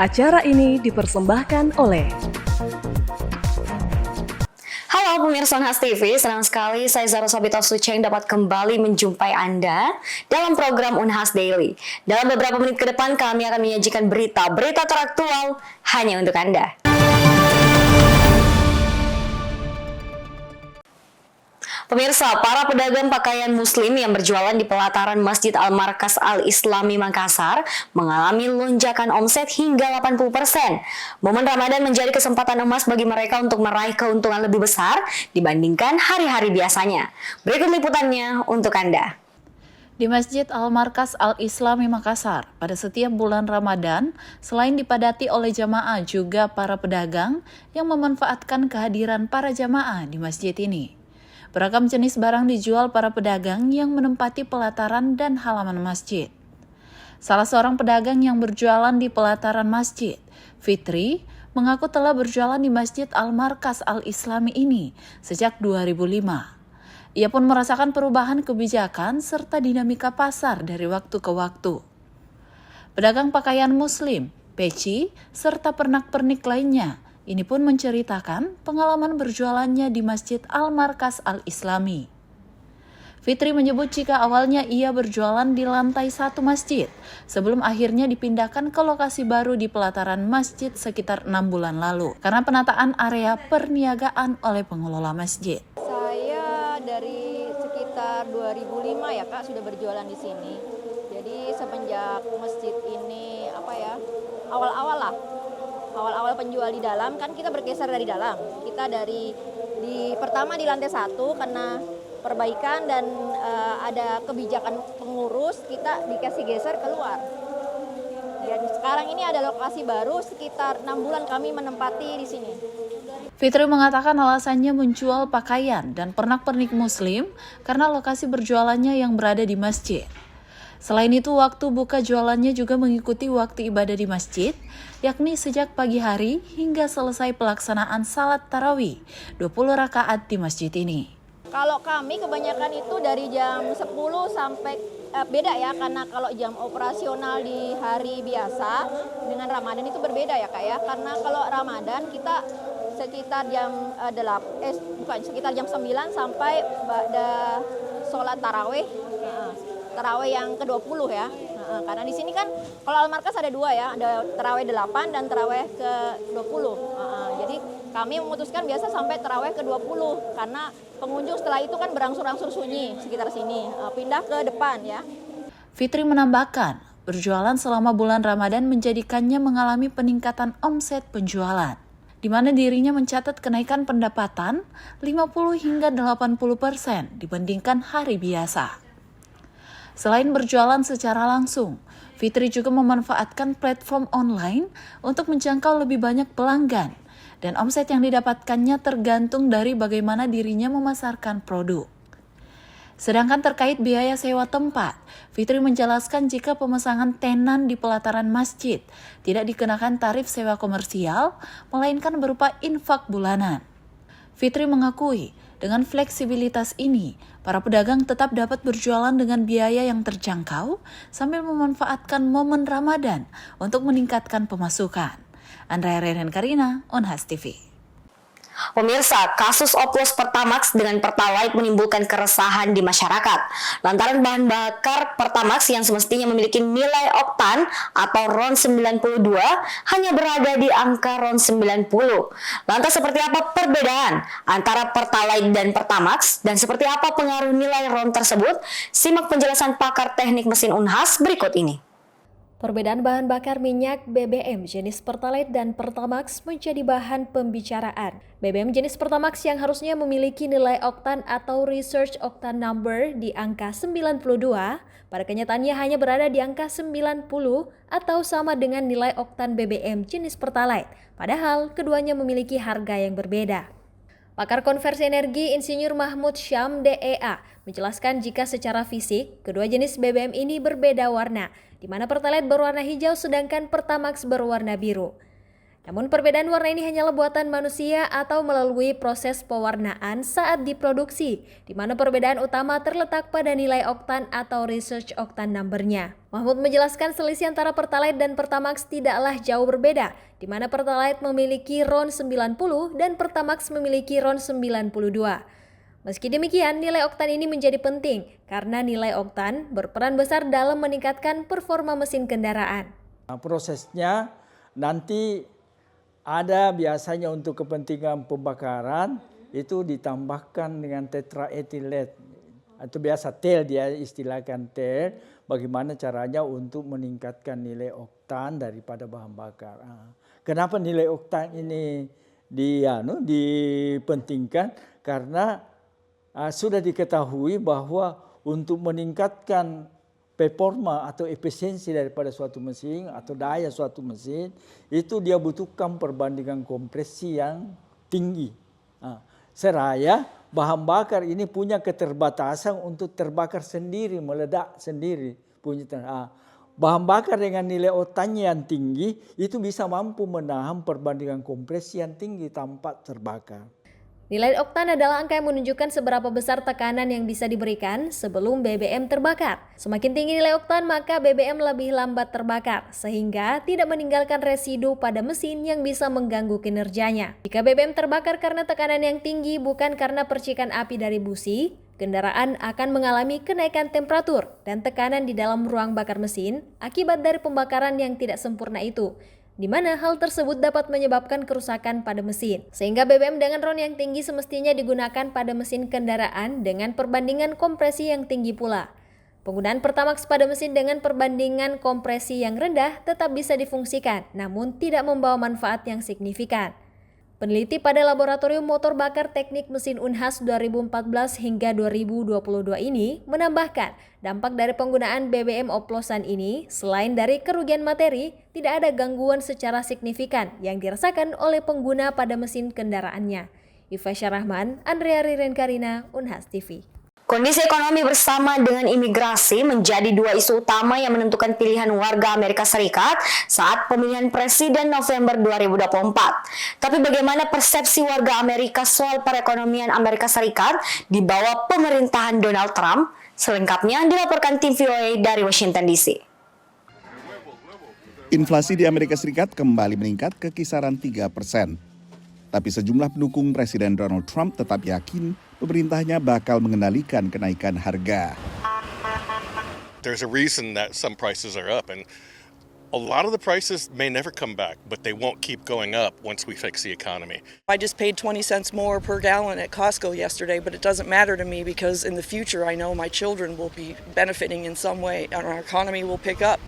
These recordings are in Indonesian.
Acara ini dipersembahkan oleh Halo pemirsa Unhas TV, senang sekali saya Zara Sabita Suceng dapat kembali menjumpai Anda dalam program Unhas Daily. Dalam beberapa menit ke depan kami akan menyajikan berita teraktual hanya untuk Anda. Pemirsa, para pedagang pakaian muslim yang berjualan di pelataran Masjid Al-Markas Al-Islami Makassar mengalami lonjakan omset hingga 80%. Momen Ramadan menjadi kesempatan emas bagi mereka untuk meraih keuntungan lebih besar dibandingkan hari-hari biasanya. Berikut liputannya untuk Anda. Di Masjid Al-Markas Al-Islami Makassar, pada setiap bulan Ramadan, selain dipadati oleh jamaah juga para pedagang yang memanfaatkan kehadiran para jamaah di masjid ini. Beragam jenis barang dijual para pedagang yang menempati pelataran dan halaman masjid. Salah seorang pedagang yang berjualan di pelataran masjid, Fitri, mengaku telah berjualan di Masjid Al-Markas Al-Islami ini sejak 2005. Ia pun merasakan perubahan kebijakan serta dinamika pasar dari waktu ke waktu. Pedagang pakaian muslim, peci, serta pernak-pernik lainnya ini pun menceritakan pengalaman berjualannya di Masjid Al-Markas Al-Islami. Fitri menyebut jika awalnya ia berjualan di lantai 1 masjid, sebelum akhirnya dipindahkan ke lokasi baru di pelataran masjid sekitar 6 bulan lalu, karena penataan area perniagaan oleh pengelola masjid. Saya dari sekitar 2005 ya Kak, sudah berjualan di sini. Jadi semenjak masjid ini awal-awal penjual di dalam kan kita bergeser dari dalam. Kita pertama di lantai 1 karena perbaikan dan ada kebijakan pengurus, kita dikasih geser keluar. Dan sekarang ini ada lokasi baru, sekitar 6 bulan kami menempati di sini. Fitri mengatakan alasannya menjual pakaian dan pernak-pernik muslim karena lokasi berjualannya yang berada di masjid. Selain itu, waktu buka jualannya juga mengikuti waktu ibadah di masjid, yakni sejak pagi hari hingga selesai pelaksanaan salat tarawih 20 rakaat di masjid ini. Kalau kami kebanyakan itu dari jam 10 sampai beda ya, karena kalau jam operasional di hari biasa dengan Ramadan itu berbeda ya Kak ya. Karena kalau Ramadan kita sekitar jam 9 sampai pada sholat tarawih yang ke-20 ya. Karena di sini kan kalau Al-Markas ada 2 ya, ada tarawih 8 dan tarawih ke-20. Jadi kami memutuskan biasa sampai tarawih ke-20 karena pengunjung setelah itu kan berangsur-angsur sunyi sekitar sini, pindah ke depan ya. Fitri menambahkan, berjualan selama bulan Ramadan menjadikannya mengalami peningkatan omset penjualan, di mana dirinya mencatat kenaikan pendapatan 50 hingga 80% dibandingkan hari biasa. Selain berjualan secara langsung, Fitri juga memanfaatkan platform online untuk menjangkau lebih banyak pelanggan, dan omset yang didapatkannya tergantung dari bagaimana dirinya memasarkan produk. Sedangkan terkait biaya sewa tempat, Fitri menjelaskan jika pemesanan tenan di pelataran masjid tidak dikenakan tarif sewa komersial, melainkan berupa infak bulanan. Fitri mengakui, dengan fleksibilitas ini, para pedagang tetap dapat berjualan dengan biaya yang terjangkau sambil memanfaatkan momen Ramadan untuk meningkatkan pemasukan. Andrea Reren Karina, Unhas TV. Pemirsa, kasus oplos Pertamax dengan Pertalite menimbulkan keresahan di masyarakat. Lantaran bahan bakar Pertamax yang semestinya memiliki nilai oktan atau RON 92 hanya berada di angka RON 90. Lantas seperti apa perbedaan antara Pertalite dan Pertamax dan seperti apa pengaruh nilai RON tersebut? Simak penjelasan pakar teknik mesin Unhas berikut ini. Perbedaan bahan bakar minyak BBM jenis Pertalite dan Pertamax menjadi bahan pembicaraan. BBM jenis Pertamax yang harusnya memiliki nilai oktan atau research octane number di angka 92, pada kenyataannya hanya berada di angka 90 atau sama dengan nilai oktan BBM jenis Pertalite, padahal keduanya memiliki harga yang berbeda. Pakar konversi energi Insinyur Mahmud Syam DEA menjelaskan jika secara fisik, kedua jenis BBM ini berbeda warna, di mana Pertalite berwarna hijau sedangkan Pertamax berwarna biru. Namun perbedaan warna ini hanyalah buatan manusia atau melalui proses pewarnaan saat diproduksi, di mana perbedaan utama terletak pada nilai oktan atau research octane number-nya. Mahmud menjelaskan selisih antara Pertalite dan Pertamax tidaklah jauh berbeda, di mana Pertalite memiliki RON 90 dan Pertamax memiliki RON 92. Meski demikian, nilai oktan ini menjadi penting karena nilai oktan berperan besar dalam meningkatkan performa mesin kendaraan. Prosesnya nanti ada biasanya untuk kepentingan pembakaran itu ditambahkan dengan tetraethylet atau biasa TEL, dia istilahkan TEL. Bagaimana caranya untuk meningkatkan nilai oktan daripada bahan bakar. Kenapa nilai oktan ini dipentingkan? Karena sudah diketahui bahwa untuk meningkatkan performa atau efisiensi daripada suatu mesin atau daya suatu mesin itu dia butuhkan perbandingan kompresi yang tinggi. Seraya bahan bakar ini punya keterbatasan untuk terbakar sendiri, meledak sendiri. Bahan bakar dengan nilai oktannya yang tinggi itu bisa mampu menahan perbandingan kompresi yang tinggi tanpa terbakar. Nilai oktan adalah angka yang menunjukkan seberapa besar tekanan yang bisa diberikan sebelum BBM terbakar. Semakin tinggi nilai oktan, maka BBM lebih lambat terbakar, sehingga tidak meninggalkan residu pada mesin yang bisa mengganggu kinerjanya. Jika BBM terbakar karena tekanan yang tinggi bukan karena percikan api dari busi, kendaraan akan mengalami kenaikan temperatur dan tekanan di dalam ruang bakar mesin akibat dari pembakaran yang tidak sempurna itu, di mana hal tersebut dapat menyebabkan kerusakan pada mesin. Sehingga BBM dengan RON yang tinggi semestinya digunakan pada mesin kendaraan dengan perbandingan kompresi yang tinggi pula. Penggunaan Pertamax pada mesin dengan perbandingan kompresi yang rendah tetap bisa difungsikan, namun tidak membawa manfaat yang signifikan. Peneliti pada Laboratorium Motor Bakar Teknik Mesin Unhas 2014 hingga 2022 ini menambahkan dampak dari penggunaan BBM oplosan ini selain dari kerugian materi, tidak ada gangguan secara signifikan yang dirasakan oleh pengguna pada mesin kendaraannya. Iva Syarahman, Andrea Rirenkarina, Unhas TV. Kondisi ekonomi bersama dengan imigrasi menjadi dua isu utama yang menentukan pilihan warga Amerika Serikat saat pemilihan presiden November 2024. Tapi bagaimana persepsi warga Amerika soal perekonomian Amerika Serikat di bawah pemerintahan Donald Trump? Selengkapnya dilaporkan tim VOA dari Washington DC. Inflasi di Amerika Serikat kembali meningkat ke kisaran 3%. Tapi sejumlah pendukung Presiden Donald Trump tetap yakin pemerintahnya bakal mengendalikan kenaikan harga. There's a reason that some prices are up, and a lot of the prices may never come back, but they won't keep going up once we fix the economy. I just paid 20 cents more per gallon at Costco yesterday, but it doesn't matter to me because in the future I know my children will be benefiting in some way and our economy will pick up.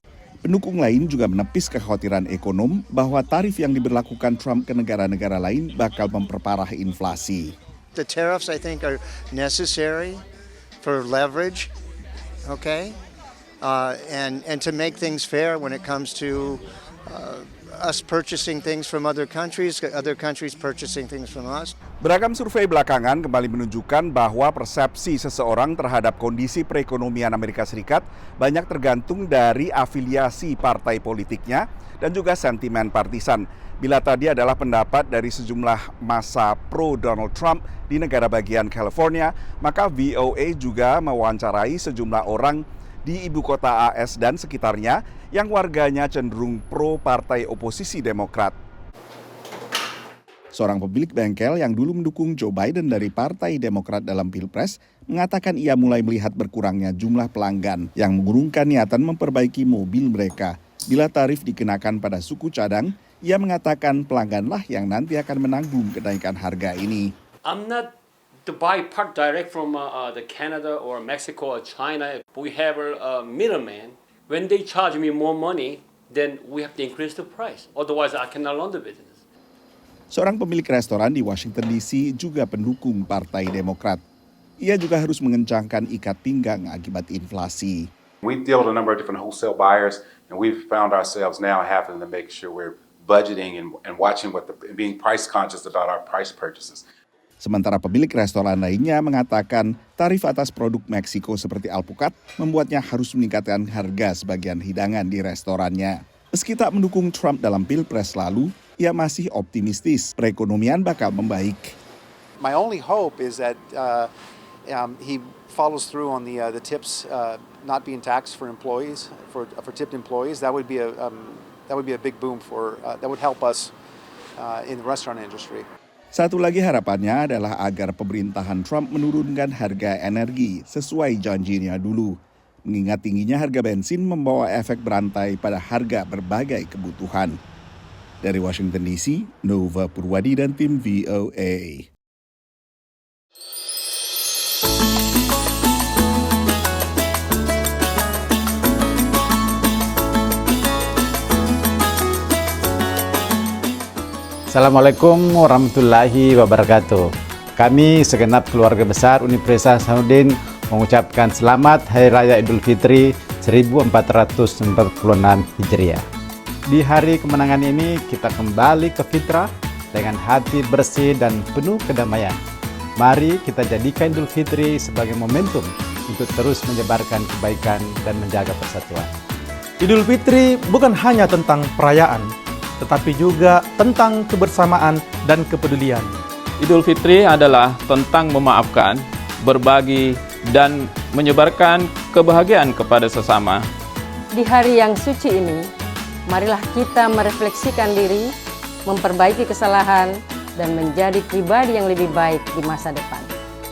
Pendukung lain juga menepis kekhawatiran ekonom bahwa tarif yang diberlakukan Trump ke negara-negara lain bakal memperparah inflasi. The tariffs, I think, are necessary for leverage, okay, and to make things fair when it comes to us purchasing things from other countries purchasing things from us. Beragam survei belakangan kembali menunjukkan bahwa persepsi seseorang terhadap kondisi perekonomian Amerika Serikat banyak tergantung dari afiliasi partai politiknya dan juga sentimen partisan. Bila tadi adalah pendapat dari sejumlah massa pro Donald Trump di negara bagian California, maka VOA juga mewawancarai sejumlah orang di ibu kota AS dan sekitarnya yang warganya cenderung pro partai oposisi Demokrat. Seorang pemilik bengkel yang dulu mendukung Joe Biden dari Partai Demokrat dalam Pilpres mengatakan ia mulai melihat berkurangnya jumlah pelanggan yang mengurungkan niatan memperbaiki mobil mereka. Bila tarif dikenakan pada suku cadang, ia mengatakan pelangganlah yang nanti akan menanggung kenaikan harga ini. I'm not to buy part direct from the Canada or Mexico or China. We have a middleman. When they charge me more money, then we have to increase the price. Otherwise, I cannot run the business. Seorang pemilik restoran di Washington DC juga pendukung Partai Demokrat. Ia juga harus mengencangkan ikat pinggang akibat inflasi. We deal with a number of different wholesale buyers, and we've found ourselves now having to make sure we're budgeting and watching being price conscious about our price purchases. Sementara pemilik restoran lainnya mengatakan tarif atas produk Meksiko seperti alpukat membuatnya harus meningkatkan harga sebagian hidangan di restorannya. Meski tak mendukung Trump dalam Pilpres lalu, ia masih optimistis perekonomian bakal membaik. My only hope is that he follows through on the tips not being taxed for employees, for tipped employees. That would be a big boom that would help us in the restaurant industry. Satu lagi harapannya adalah agar pemerintahan Trump menurunkan harga energi sesuai janjinya dulu. Mengingat tingginya harga bensin membawa efek berantai pada harga berbagai kebutuhan. Dari Washington DC, Nova Purwadi dan tim VOA. Assalamualaikum warahmatullahi wabarakatuh. Kami segenap keluarga besar Universitas Hasanuddin mengucapkan selamat Hari Raya Idul Fitri 1446 Hijriah. Di hari kemenangan ini kita kembali ke fitrah dengan hati bersih dan penuh kedamaian. Mari kita jadikan Idul Fitri sebagai momentum untuk terus menyebarkan kebaikan dan menjaga persatuan. Idul Fitri bukan hanya tentang perayaan, tetapi juga tentang kebersamaan dan kepedulian. Idul Fitri adalah tentang memaafkan, berbagi, dan menyebarkan kebahagiaan kepada sesama. Di hari yang suci ini, marilah kita merefleksikan diri, memperbaiki kesalahan, dan menjadi pribadi yang lebih baik di masa depan.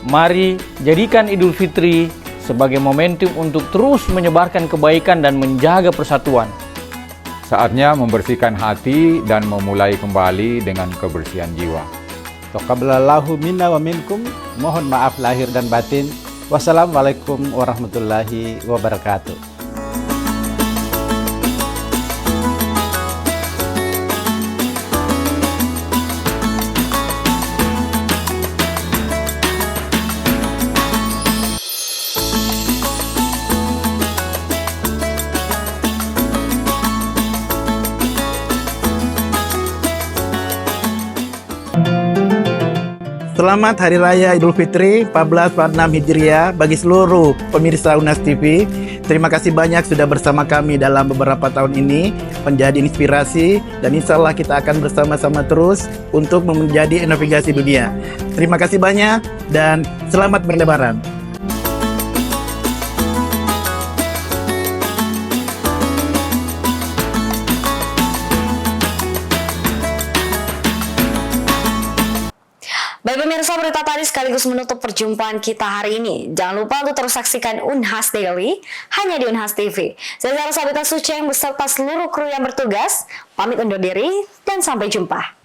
Mari jadikan Idul Fitri sebagai momentum untuk terus menyebarkan kebaikan dan menjaga persatuan. Saatnya membersihkan hati dan memulai kembali dengan kebersihan jiwa. Taqabbalallahu minna wa minkum. Mohon maaf lahir dan batin. Wassalamualaikum warahmatullahi wabarakatuh. Selamat Hari Raya Idul Fitri 1446 Hijriah bagi seluruh pemirsa Unas TV. Terima kasih banyak sudah bersama kami dalam beberapa tahun ini, menjadi inspirasi, dan insya Allah kita akan bersama-sama terus untuk menjadi navigasi dunia. Terima kasih banyak dan selamat berlebaran. Baik pemirsa, berita tadi sekaligus menutup perjumpaan kita hari ini. Jangan lupa untuk terus saksikan Unhas Daily hanya di Unhas TV. Saya Zara Sabita Suci yang beserta seluruh kru yang bertugas pamit undur diri dan sampai jumpa.